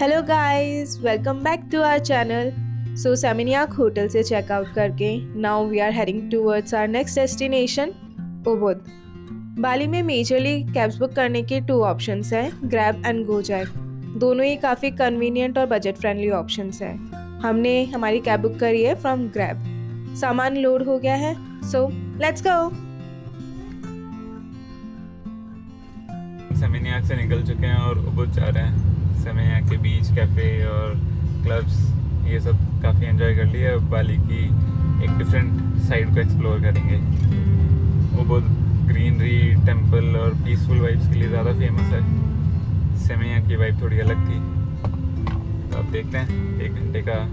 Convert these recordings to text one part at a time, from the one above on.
Hello guys, welcome back to our channel. So Seminyak hotel से checkout करके now we are heading towards our next destination Ubud. Bali में majorly cabs book करने के 2 options हैं, grab and गोजैक। दोनों ही काफ़ी convenient और budget friendly options हैं। हमने हमारी कैब बुक करी है फ्रॉम ग्रैब। सामान लोड हो गया है, सो लेट्स गो। सेमिनियाक से निकल चुके हैं और उबुद जा रहे हैं। सेमिनियाक के बीच, कैफ़े और क्लब्स ये सब काफ़ी एंजॉय कर लिया। अब बाली की एक डिफरेंट साइड को एक्सप्लोर करेंगे। उबुद ग्रीनरी, टेंपल और पीसफुल वाइब्स के लिए ज़्यादा फेमस है। सेमिनियाक की वाइब थोड़ी अलग थी। तो अब देखते हैं, 1 घंटे का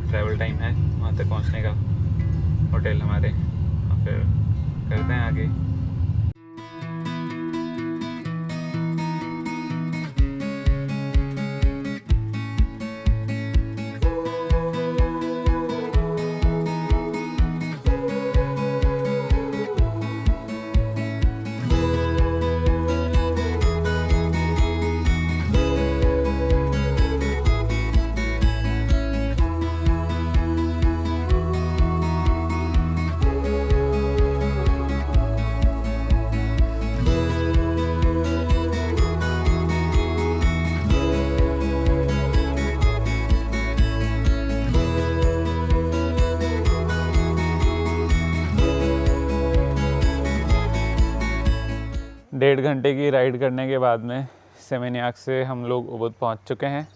ट्रैवल टाइम है वहाँ तक पहुँचने का, होटल हमारे, और फिर करते हैं आगे। 1.5 घंटे की राइड करने के बाद में सेमिनियाक से हम लोग उबुद पहुंच चुके हैं।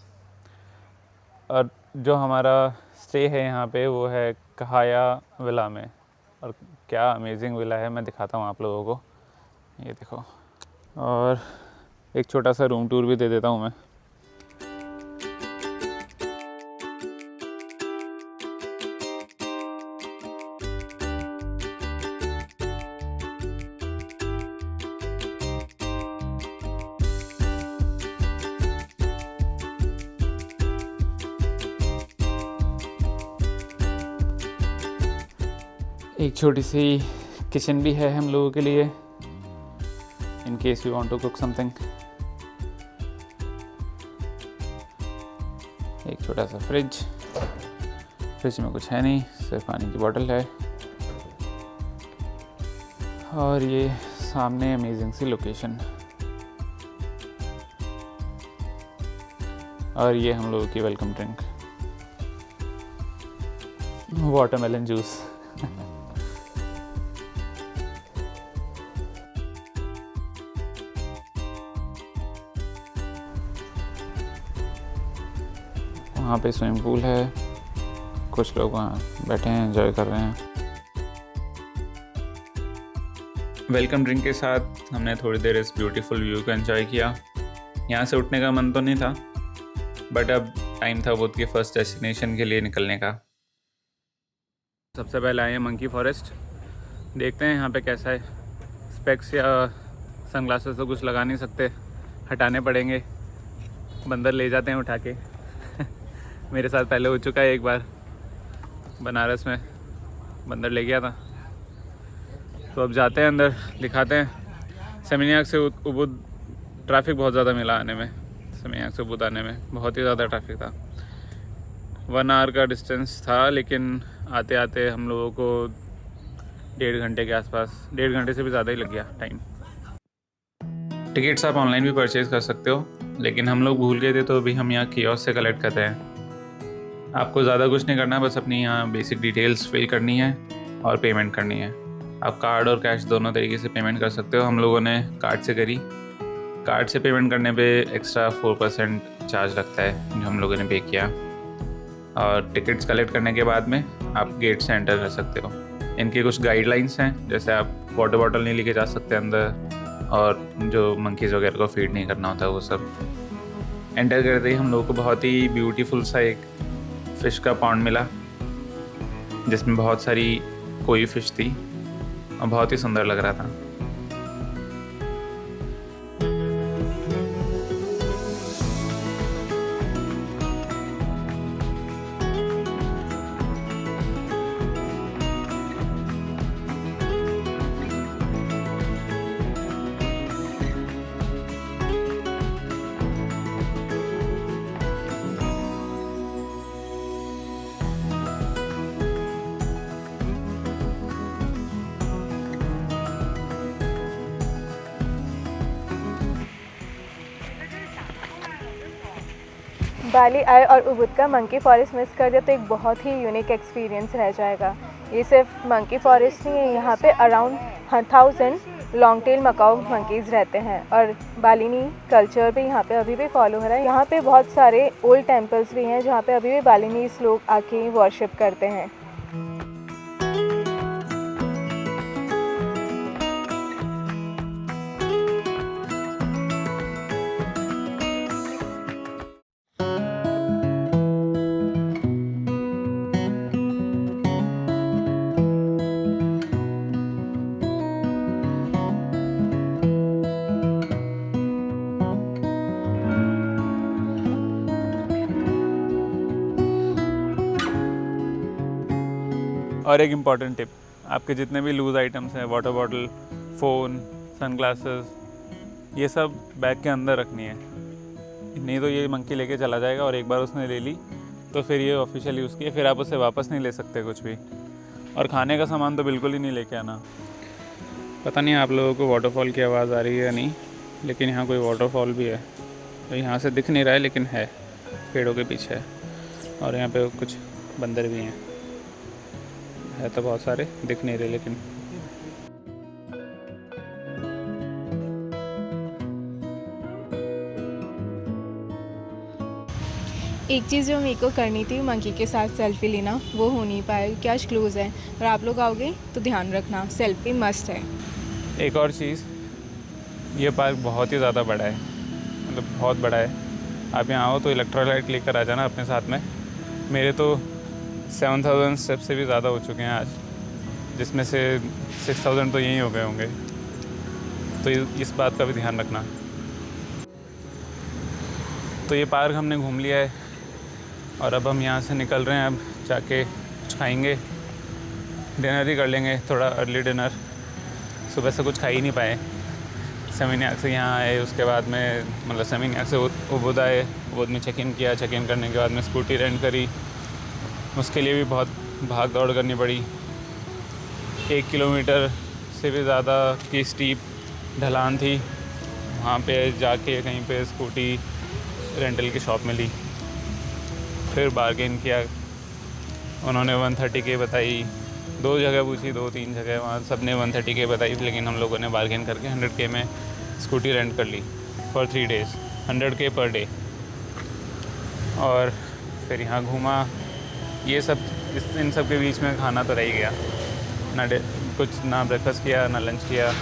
और जो हमारा स्टे है यहाँ पे वो है कहाया विला में। और क्या अमेजिंग विला है, मैं दिखाता हूँ आप लोगों को। ये देखो, और एक छोटा सा रूम टूर भी दे देता हूँ मैं। एक छोटी सी किचन भी है हम लोगों के लिए, in case we want to cook something. एक छोटा सा फ्रिज में कुछ है नहीं, सिर्फ पानी की बोतल है। और ये सामने अमेजिंग सी लोकेशन। और ये हम लोगों की वेलकम ड्रिंक, वाटरमेलन जूस। वहाँ पे स्विमिंग पूल है, कुछ लोग वहाँ बैठे हैं, एंजॉय कर रहे हैं। वेलकम ड्रिंक के साथ हमने थोड़ी देर इस ब्यूटीफुल व्यू को एंजॉय किया। यहाँ से उठने का मन तो नहीं था, बट अब टाइम था उबुद के फर्स्ट डेस्टिनेशन के लिए निकलने का। सबसे पहले आए हैं मंकी फॉरेस्ट। देखते हैं यहाँ पे कैसा है। स्पेक्स या सनग्लासेस तो कुछ लगा नहीं सकते, हटाने पड़ेंगे। बंदर ले जाते हैं उठा के। मेरे साथ पहले हो चुका है एक बार, बनारस में बंदर ले गया था। तो अब जाते हैं अंदर, दिखाते हैं। सेमिनियाक से उबुद ट्रैफिक बहुत ज़्यादा मिला आने में। सेमिनियाक से उबुद आने में बहुत ही ज़्यादा ट्रैफिक था। 1 आवर का डिस्टेंस था, लेकिन आते आते हम लोगों को 1.5 घंटे के आसपास, 1.5 घंटे से भी ज़्यादा ही लग गया टाइम। टिकट्स आप ऑनलाइन भी परचेज़ कर सकते हो, लेकिन हम लोग भूल गए थे तो अभी हम यहाँ कियोस्क से कलेक्ट करते हैं। आपको ज़्यादा कुछ नहीं करना, बस अपनी यहाँ बेसिक डिटेल्स फिल करनी है और पेमेंट करनी है। आप कार्ड और कैश दोनों तरीके से पेमेंट कर सकते हो। हम लोगों ने कार्ड से करी। कार्ड से पेमेंट करने पे एक्स्ट्रा 4% चार्ज लगता है, जो हम लोगों ने पे किया। और टिकट्स कलेक्ट करने के बाद में आप गेट से एंटर कर सकते हो। इनके कुछ गाइडलाइंस हैं, जैसे आप वाटर बॉटल नहीं लेके जा सकते अंदर, और जो मंकीज़ वगैरह को फीड नहीं करना होता वो सब। एंटर करते ही हम लोगों को बहुत ही ब्यूटीफुल सा एक फ़िश का पॉन्ड मिला, जिसमें बहुत सारी कोई फ़िश थी और बहुत ही सुंदर लग रहा था। बाली आए और उबुद का मंकी फॉरेस्ट मिस कर दिया तो एक बहुत ही यूनिक एक्सपीरियंस रह जाएगा। ये सिर्फ मंकी फॉरेस्ट नहीं है, यहाँ पे around 1000 long tail Macau monkeys रहते हैं और बालिनी कल्चर भी यहाँ पे अभी भी फॉलो हो रहा है। यहाँ पे बहुत सारे ओल्ड टेम्पल्स भी हैं जहाँ पे अभी भी बालिनीज लोग आके वर्शिप करते हैं। और एक इम्पॉर्टेंट टिप, आपके जितने भी लूज़ आइटम्स हैं, वाटर बॉटल, फ़ोन, सनग्लासेस, ये सब बैग के अंदर रखनी है। नहीं तो ये मंकी लेके चला जाएगा और एक बार उसने ले ली तो फिर ये ऑफिशियल यूज़ की है, फिर आप उसे वापस नहीं ले सकते कुछ भी। और खाने का सामान तो बिल्कुल ही नहीं लेके आना। पता नहीं आप लोगों को वाटरफॉल की आवाज़ आ रही है या नहीं, लेकिन यहाँ कोई वाटरफॉल भी है। तो यहाँ से दिख नहीं रहा है लेकिन है, पेड़ों के पीछे है। और यहाँ पे कुछ बंदर भी हैं, है तो बहुत सारे, दिख नहीं रहे लेकिन। एक चीज़ जो मेरे को करनी थी मंकी के साथ सेल्फी लेना, वो हो नहीं पाया क्योंकि आज क्लोज़ है। और आप लोग आओगे तो ध्यान रखना, सेल्फी मस्ट है। एक और चीज़, ये पार्क बहुत ही ज़्यादा बड़ा है, मतलब बहुत बड़ा है। आप यहाँ आओ तो इलेक्ट्रोलाइट लेकर आ जाना अपने साथ में। मेरे तो 7000 स्टेप्स से भी ज़्यादा हो चुके हैं आज, जिसमें से 6000 तो यहीं हो गए होंगे। तो इस बात का भी ध्यान रखना। तो ये पार्क हमने घूम लिया है और अब हम यहाँ से निकल रहे हैं। अब जाके कुछ खाएंगे, डिनर ही कर लेंगे, थोड़ा अर्ली डिनर। सुबह से कुछ खा ही नहीं पाए। सेमिनियाक से यहाँ आए, उसके बाद में मतलब सेमिनियाक से उबुद आए, उबुद में चेक इन किया। चेक इन करने के बाद में स्कूटी रेंट करी, उसके लिए भी बहुत भाग दौड़ करनी पड़ी। 1 किलोमीटर से भी ज़्यादा की स्टीप ढलान थी। वहाँ पे जाके कहीं पे स्कूटी रेंटल की शॉप में ली, फिर बार्गेन किया। उन्होंने 130 के बताई, 2 जगह पूछी, 2-3 जगह, वहाँ सब ने 130 के बताई। लेकिन हम लोगों ने बार्गेन करके 100 के में स्कूटी रेंट कर ली फॉर 3 डेज़, 100 के पर डे। और फिर यहाँ घूमा। ये सब इन सब के बीच में खाना तो रह ही गया, ना ब्रेकफास्ट किया ना लंच किया।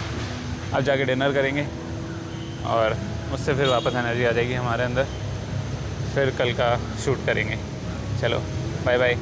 अब जाके डिनर करेंगे और उससे फिर वापस एनर्जी आ जाएगी हमारे अंदर। फिर कल का शूट करेंगे। चलो बाय बाय।